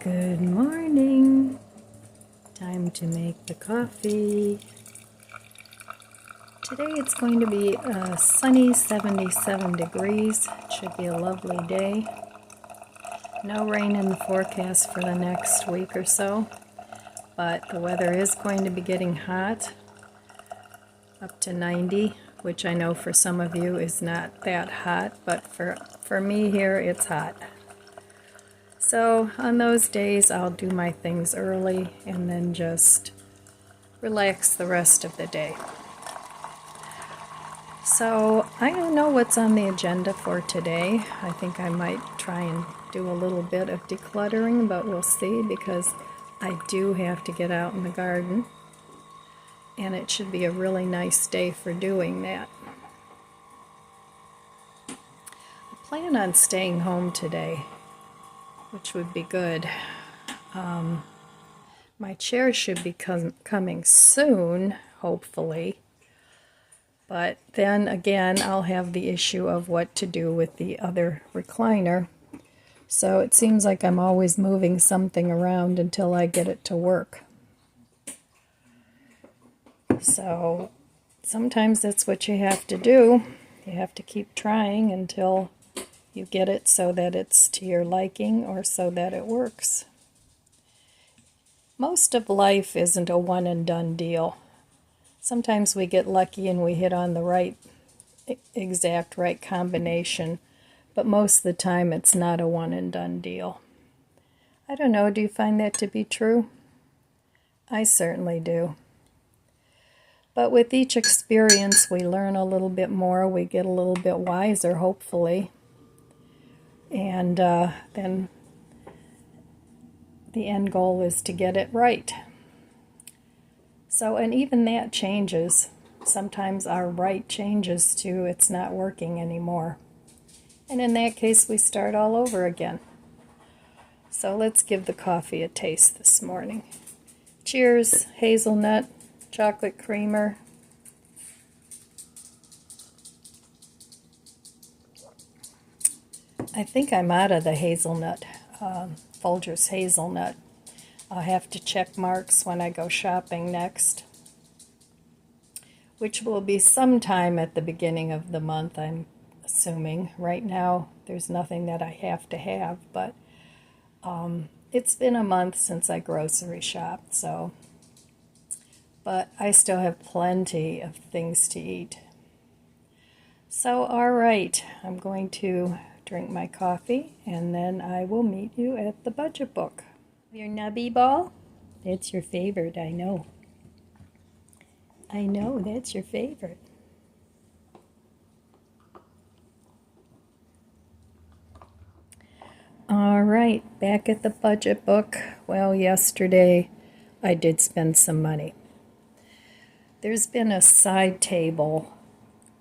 Good morning. Time to make the coffee. Today it's going to be a sunny 77 degrees. It should be a lovely day. No rain in the forecast for the next week or so, but the weather is going to be getting hot, up to 90, which I know for some of you is not that hot, but for me here it's hot. So on those days I'll do my things early and then just relax the rest of the day. So I don't know what's on the agenda for today. I think I might try and do a little bit of decluttering, but we'll see, because I do have to get out in the garden and it should be a really nice day for doing that. I plan on staying home today, which would be good. My chair should be coming soon, hopefully. But then again, I'll have the issue of what to do with the other recliner. So it seems like I'm always moving something around until I get it to work. So sometimes that's what you have to do. You have to keep trying until you get it so that it's to your liking or so that it works. Most of life isn't a one and done deal. Sometimes we get lucky and we hit on the exact right combination, but most of the time it's not a one and done deal. I don't know, do you find that to be true? I certainly do. But with each experience we learn a little bit more, we get a little bit wiser, hopefully. And then the end goal is to get it right. So, and even that changes. Sometimes our right changes to it's not working anymore. And in that case, we start all over again. So let's give the coffee a taste this morning. Cheers, hazelnut, chocolate creamer. I think I'm out of the hazelnut, Folgers hazelnut. I'll have to check Mark's when I go shopping next, which will be sometime at the beginning of the month, I'm assuming. Right now, there's nothing that I have to have, but it's been a month since I grocery shopped, so. But I still have plenty of things to eat. So, all right, I'm going to drink my coffee, and then I will meet you at the budget book. Your nubby ball? That's your favorite, I know. I know, that's your favorite. All right, back at the budget book. Well, yesterday I did spend some money. There's been a side table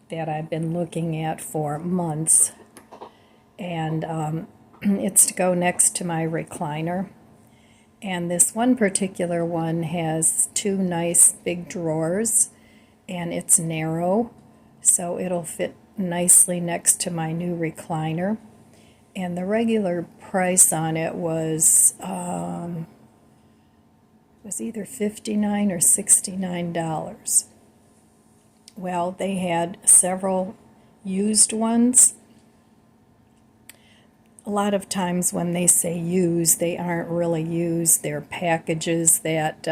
that I've been looking at for months, and it's to go next to my recliner. And this one particular one has two nice big drawers, and it's narrow, so it'll fit nicely next to my new recliner. And the regular price on it was either $59 or $69. Well, they had several used ones. A lot of times when they say used, they aren't really used. They're packages that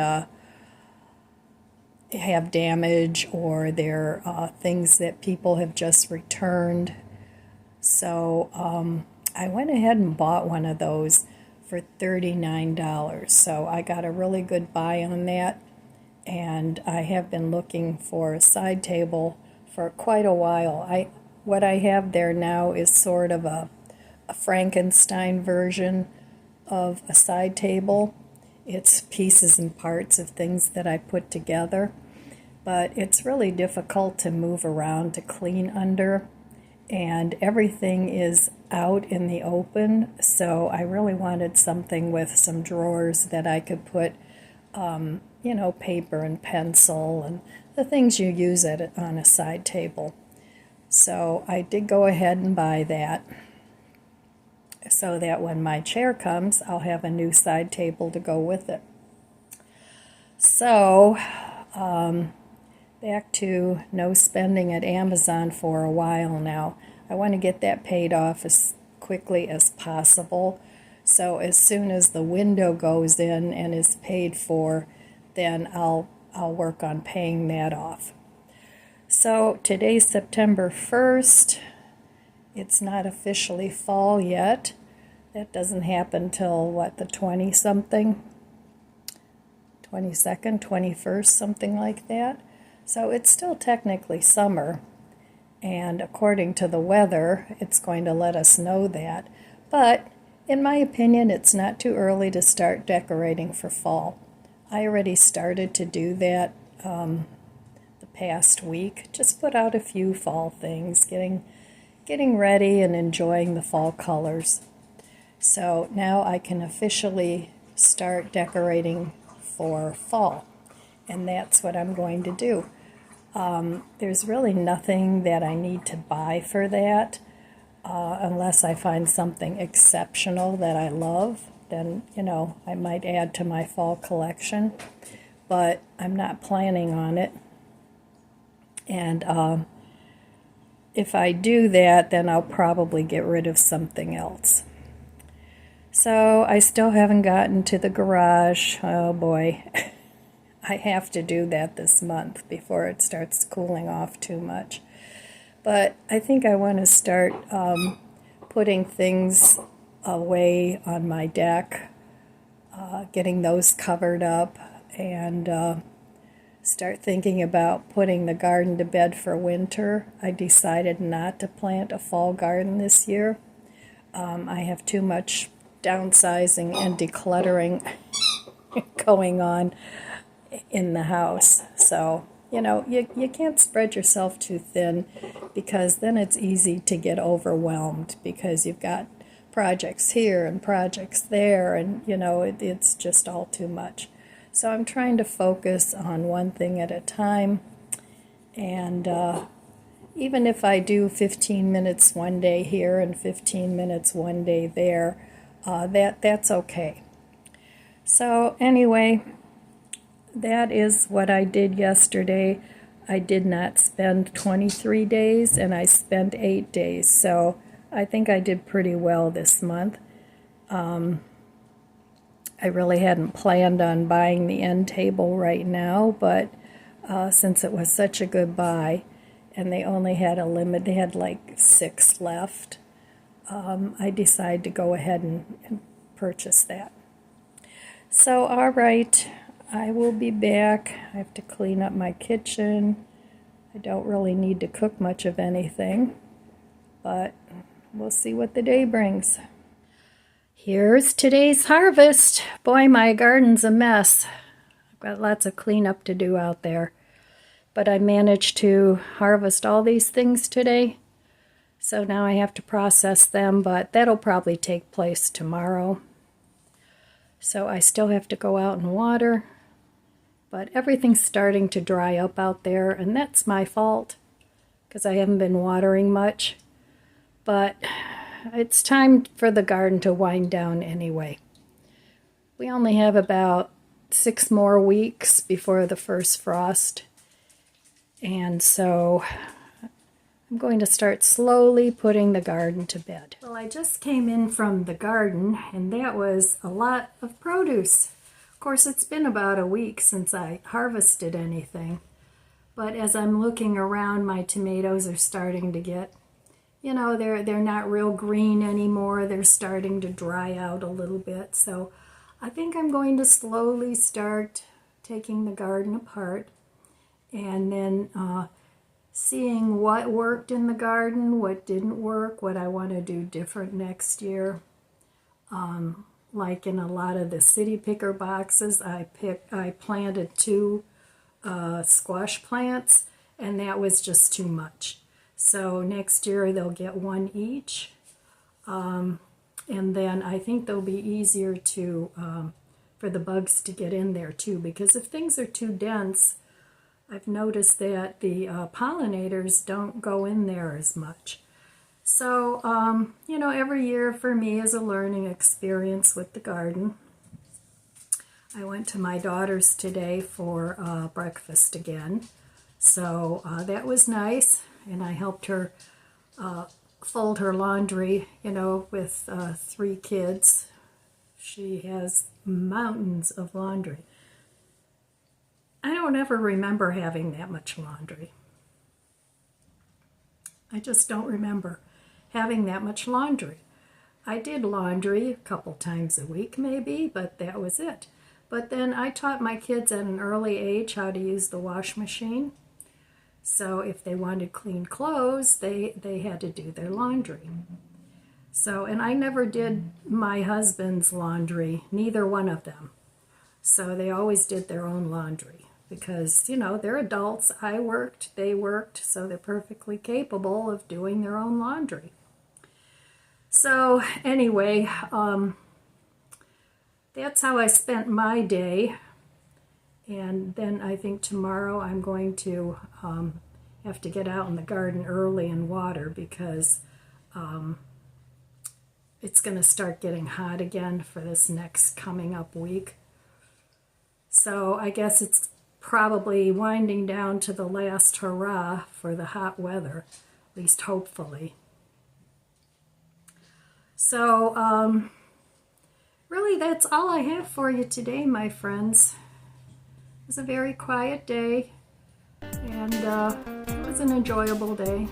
have damage, or they're things that people have just returned. So I went ahead and bought one of those for $39. So I got a really good buy on that. And I have been looking for a side table for quite a while. What I have there now is sort of a Frankenstein version of a side table. It's pieces and parts of things that I put together, but it's really difficult to move around to clean under, and everything is out in the open, so I really wanted something with some drawers that I could put paper and pencil and the things you use on a side table. So I did go ahead and buy that. so that when my chair comes, I'll have a new side table to go with it. So, back to no spending at Amazon for a while now. I want to get that paid off as quickly as possible. So as soon as the window goes in and is paid for, then I'll work on paying that off. So today's September 1st. It's not officially fall yet. That doesn't happen till what, the 20-something? 22nd, 21st, something like that. So it's still technically summer, and according to the weather, it's going to let us know that. But in my opinion, it's not too early to start decorating for fall. I already started to do that the past week. Just put out a few fall things, getting ready and enjoying the fall colors. So now I can officially start decorating for fall, and that's what I'm going to do. There's really nothing that I need to buy for that, unless I find something exceptional that I love. Then, I might add to my fall collection, but I'm not planning on it. And if I do that, then I'll probably get rid of something else. So I still haven't gotten to the garage. Oh boy, I have to do that this month before it starts cooling off too much. But I think I want to start putting things away on my deck, getting those covered up, and start thinking about putting the garden to bed for winter. I decided not to plant a fall garden this year. I have too much downsizing and decluttering going on in the house. So, you can't spread yourself too thin, because then it's easy to get overwhelmed because you've got projects here and projects there, and, it's just all too much. So I'm trying to focus on one thing at a time, and even if I do 15 minutes one day here and 15 minutes one day there, that's okay. So anyway, that is what I did yesterday. I did not spend 23 days, and I spent 8 days, so I think I did pretty well this month. I really hadn't planned on buying the end table right now, but since it was such a good buy, and they only had a limit, they had like 6 left, I decided to go ahead and purchase that. So, all right, I will be back. I have to clean up my kitchen. I don't really need to cook much of anything, but we'll see what the day brings. Here's today's harvest. Boy, my garden's a mess. I've got lots of cleanup to do out there. But I managed to harvest all these things today. So now I have to process them, but that'll probably take place tomorrow. So I still have to go out and water. But everything's starting to dry up out there, and that's my fault, because I haven't been watering much. But it's time for the garden to wind down anyway. We only have about 6 more weeks before the first frost. And so I'm going to start slowly putting the garden to bed. Well, I just came in from the garden, and that was a lot of produce. Of course, it's been about a week since I harvested anything. But as I'm looking around, my tomatoes are starting to get, they're not real green anymore. They're starting to dry out a little bit. So I think I'm going to slowly start taking the garden apart, and then seeing what worked in the garden, what didn't work, what I want to do different next year. Like in a lot of the city picker boxes, I planted 2 squash plants, and that was just too much. So next year they'll get 1 each, and then I think they'll be easier to for the bugs to get in there too, because if things are too dense, I've noticed that the pollinators don't go in there as much. So, you know, every year for me is a learning experience with the garden. I went to my daughter's today for breakfast again. So that was nice, and I helped her fold her laundry, you know, with 3 kids. She has mountains of laundry. I don't ever remember having that much laundry. I just don't remember having that much laundry. I did laundry a couple times a week maybe, but that was it. But then I taught my kids at an early age how to use the wash machine. So if they wanted clean clothes, they had to do their laundry. So, and I never did my husband's laundry, neither one of them. So they always did their own laundry because, you know, they're adults. I worked, they worked, so they're perfectly capable of doing their own laundry. So anyway, that's how I spent my day. And then I think tomorrow I'm going to have to get out in the garden early and water because it's going to start getting hot again for this next coming up week. So I guess it's probably winding down to the last hurrah for the hot weather, at least hopefully. So really that's all I have for you today, my friends. It was a very quiet day, and it was an enjoyable day.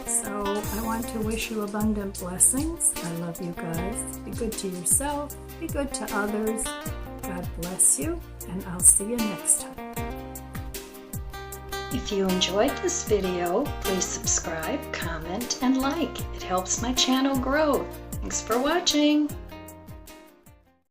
So I want to wish you abundant blessings. I love you guys. Be good to yourself. Be good to others. God bless you, and I'll see you next time. If you enjoyed this video, please subscribe, comment, and like. It helps my channel grow. Thanks for watching.